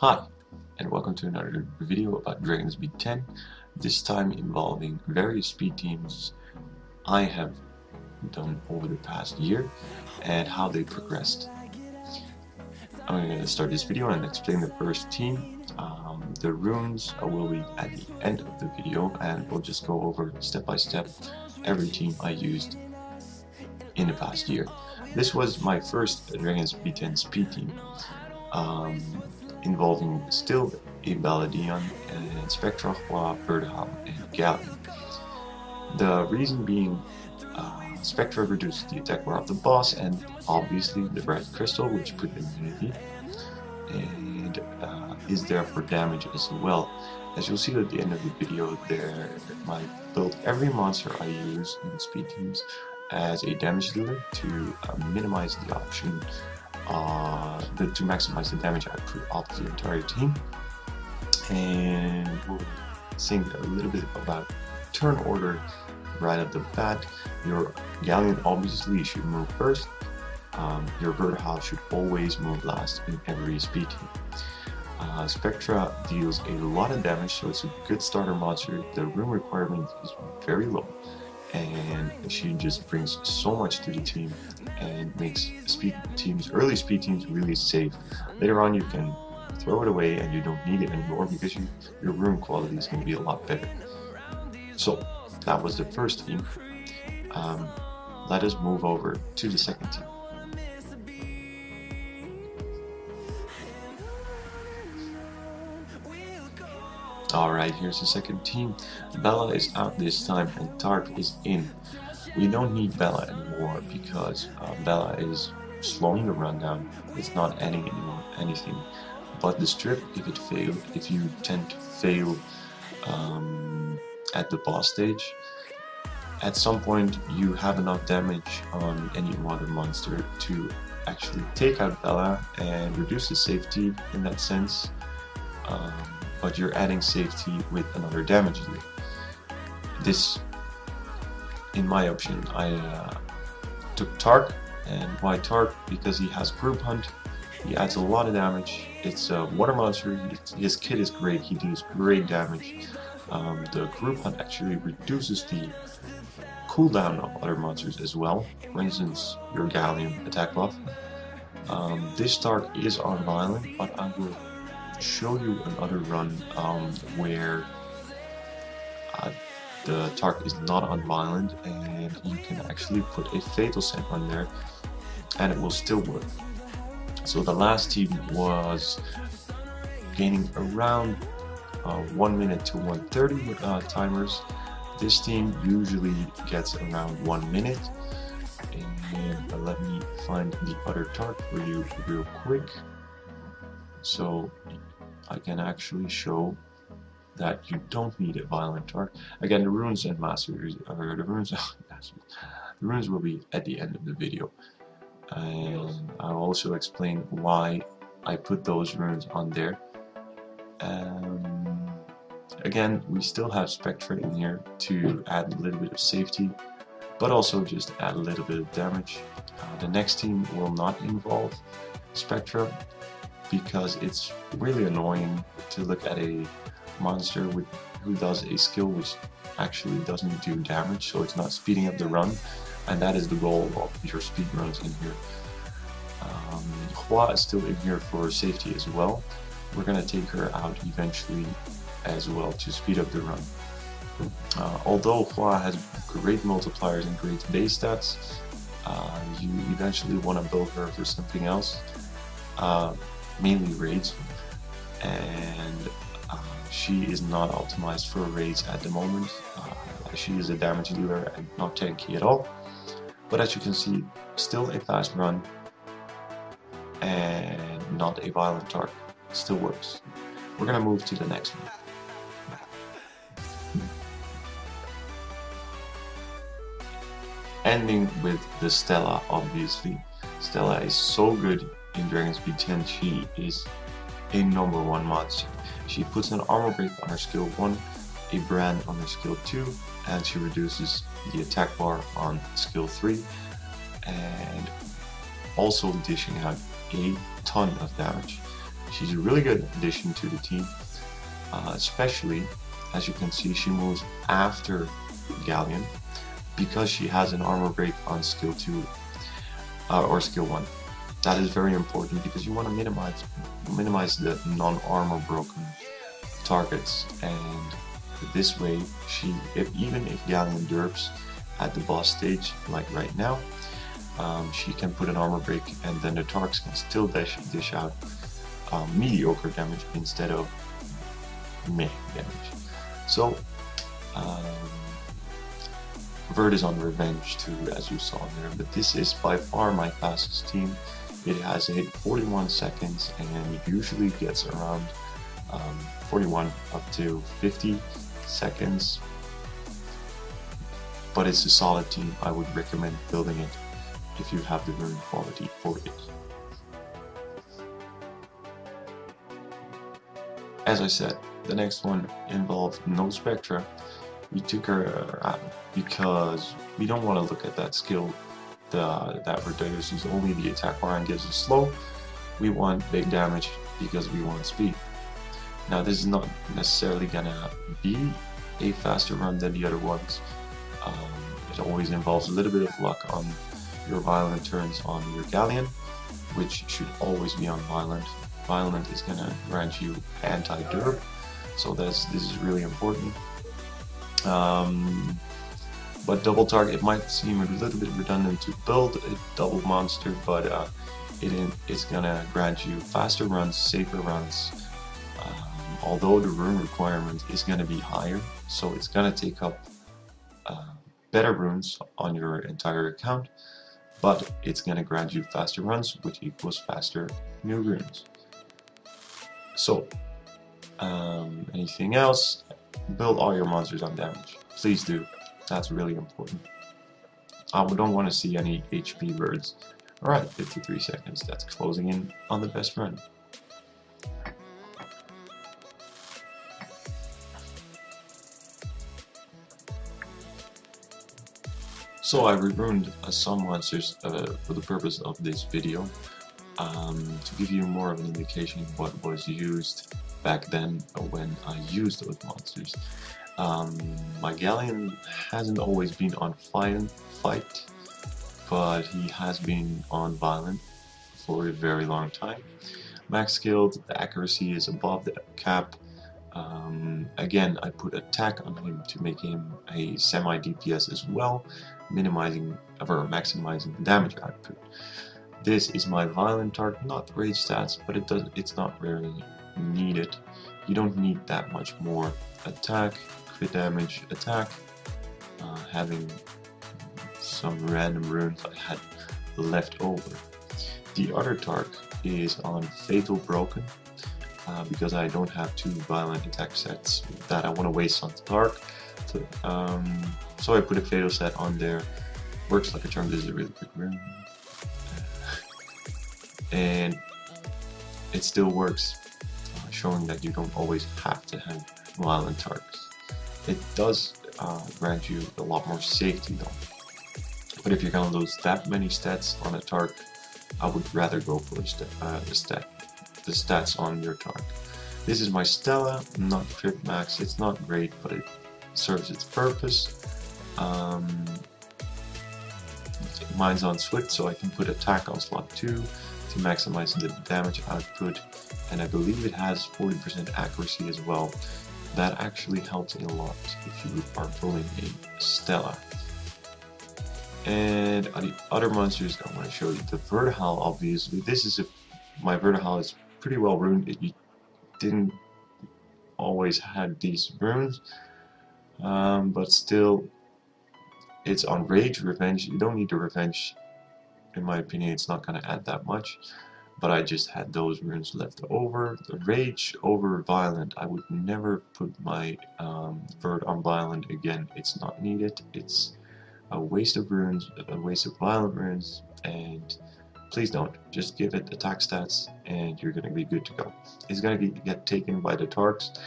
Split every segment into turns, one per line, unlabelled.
Hi, and welcome to another video about Dragon's B10, this time involving various speed teams I have done over the past year and how they progressed. I'm going to start this video and explain the first team. The runes will be at the end of the video, and we'll just go over step by step every team I used in the past year. This was my first Dragon's B10 speed team. Involving still a Baladion and Spectra, Birdham, and Galleon. The reason being, Spectra reduces the attack bar of the boss, and obviously the red crystal, which put immunity, and is there for damage as well. As you'll see at the end of the video, there I build every monster I use in speed teams as a damage dealer to minimize the option to maximize the damage I put off the entire team. And we'll think a little bit about turn order right at the bat. Your Galleon obviously should move first. Your Birdhouse should always move last in every speed team. Spectra deals a lot of damage, so it's a good starter monster. The room requirement is very low, and she just brings so much to the team and makes early speed teams really safe. Later on you can throw it away and you don't need it anymore because your room quality is going to be a lot better. So that was the first team. Let us move over to the second team. Alright, here's the second team. Bella is out this time and Tark is in. We don't need Bella anymore because Bella is slowing the run down. It's not adding anything. But the strip, if you tend to fail at the boss stage, at some point you have enough damage on any other monster to actually take out Bella and reduce the safety in that sense. But you're adding safety with another damage dealer. This, in my opinion, I took Tark. And why Tark? Because he has group hunt, he adds a lot of damage, it's a water monster, his kit is great, he deals great damage. The group hunt actually reduces the cooldown of other monsters as well, for instance your Galleon attack buff. This Tark is unviolent, but I will show you another run where the Tark is not unviolent and you can actually put a fatal scent on there and it will still work. So the last team was gaining around 1 minute to 1:30 timers. This team usually gets around 1 minute. And let me find the other Tark for you real quick, so I can actually show that you don't need a violent Tark. Again, the runes and masters, or the runes will be at the end of the video. And I'll also explain why I put those runes on there. Again, we still have Spectra in here to add a little bit of safety, but also just add a little bit of damage. The next team will not involve Spectra because it's really annoying to look at a monster who does a skill which actually doesn't do damage, so it's not speeding up the run, and that is the goal of your speed runs in here. Hua is still in here for safety as well. We're going to take her out eventually as well to speed up the run. Although Hua has great multipliers and great base stats, you eventually want to build her for something else, mainly raids, and she is not optimized for raids at the moment. She is a damage dealer and not tanky at all, but as you can see, still a fast run and not a violent Tark. Still works. We're gonna move to the next one. Ending with the Stella, obviously. Stella is so good in Dragon's B10, she is a #1 monster. She puts an armor break on her skill 1, a brand on her skill 2, and she reduces the attack bar on skill 3, and also dishing out a ton of damage. She's a really good addition to the team, especially, as you can see, she moves after Galleon because she has an armor break on skill 2 or skill 1. That is very important because you want to minimize the non-armor broken targets, and this way even if Galleon derps at the boss stage like right now, she can put an armor break, and then the Tarks can still dish out mediocre damage instead of meh damage. So Verd is on revenge too, as you saw there, but this is by far my fastest team. It has a hit 41 seconds and usually gets around 41 up to 50 seconds, but it's a solid team. I would recommend building it if you have the rune quality for it. As I said, the next one involved no Spectra. We took her out because we don't want to look at that skill that reduces only the attack bar and gives us slow. We want big damage because we want speed. Now this is not necessarily gonna be a faster run than the other ones. It always involves a little bit of luck on your violent turns on your Galleon, which should always be on violent. Violent is gonna grant you anti-derp, so this is really important. But double target, it might seem a little bit redundant to build a double monster, but it's gonna grant you faster runs, safer runs, although the rune requirement is gonna be higher, so it's gonna take up better runes on your entire account, but it's gonna grant you faster runs, which equals faster new runes. So, anything else? Build all your monsters on damage. Please do. That's really important. We don't want to see any HP birds. Alright, 53 seconds. That's closing in on the best run. So I re-runed some monsters for the purpose of this video, to give you more of an indication of what was used back then when I used those monsters. My Galleon hasn't always been on fight, but he has been on violent for a very long time. Max skilled, the accuracy is above the cap. Again, I put attack on him to make him a semi DPS as well, minimizing or maximizing the damage output. This is my violent target, not rage stats, but it's not really needed. You don't need that much more attack, crit damage, attack. Having some random runes I had left over. The other Tark is on Fatal Broken, because I don't have 2 violent attack sets that I want to waste on the Tark. So I put a Fatal set on there. Works like a charm. This is a really quick rune. And it still works, showing that you don't always have to have violent Tarks. It does grant you a lot more safety though. But if you're gonna lose that many stats on a Tark, I would rather go for the stats on your Tark. This is my Stella, not crit max. It's not great, but it serves its purpose. Mine's on Swift, so I can put attack on slot 2 to maximize the damage output, and I believe it has 40% accuracy as well. That actually helps a lot if you are pulling a Stella. And the other monsters I want to show you, the Vertihal, obviously. My Vertihal is pretty well runed. It didn't always have these runes, but still, it's on Rage, Revenge. You don't need the Revenge. In my opinion, it's not going to add that much, but I just had those runes left over. The Rage over Violent, I would never put my Vert on Violent again. It's not needed. It's a waste of runes, a waste of Violent runes, and please don't. Just give it attack stats and you're going to be good to go. It's going to get taken by the Tarks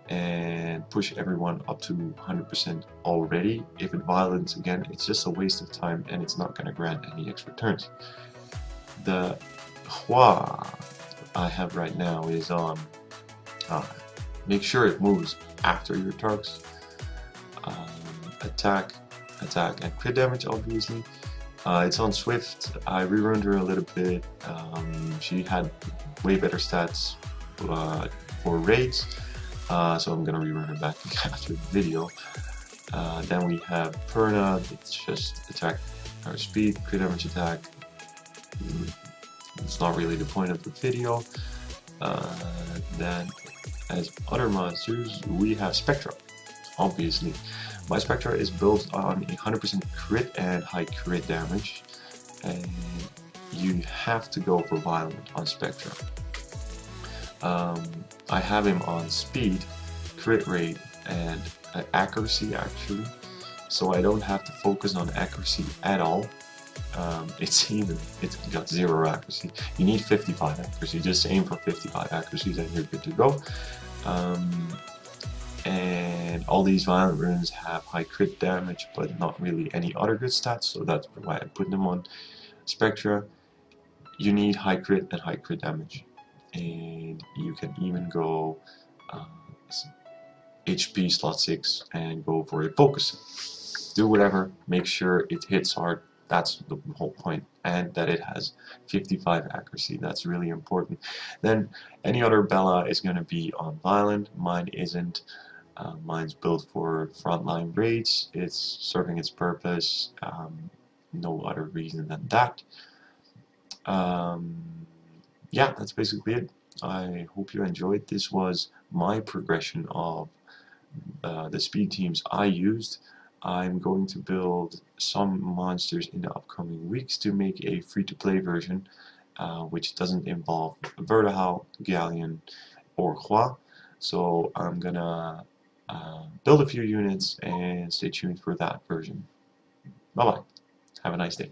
and push everyone up to 100% already. If it violence again, it's just a waste of time and it's not going to grant any extra turns. The Hua I have right now is on make sure it moves after your targets. Attack, and crit damage, obviously. It's on Swift. I reruned her a little bit. She had way better stats for raids, so I'm gonna rerun her back after the video. Then we have Perna. It's just attack or speed, crit damage, attack. It's not really the point of the video. Then, as other monsters, we have Spectra. Obviously, my Spectra is built on 100% crit and high crit damage, and you have to go for Violent on Spectra. I have him on speed, crit rate, and accuracy actually, so I don't have to focus on accuracy at all. It's got 0 accuracy. You need 55 accuracy. Just aim for 55 accuracy, then you're good to go. And all these violent runes have high crit damage, but not really any other good stats, so that's why I put them on Spectra. You need high crit and high crit damage, and you can even go HP slot 6 and go for a focus. Do whatever, make sure it hits hard. That's the whole point, and that it has 55 accuracy. That's really important. Then any other Bella is going to be on Violent. Mine isn't. Mine's built for frontline raids. It's serving its purpose. No other reason than that. Yeah, that's basically it. I hope you enjoyed. This was my progression of the speed teams I used. I'm going to build some monsters in the upcoming weeks to make a free-to-play version, which doesn't involve Vertihal, Galleon, or Hua. So I'm gonna build a few units and stay tuned for that version. Bye bye. Have a nice day.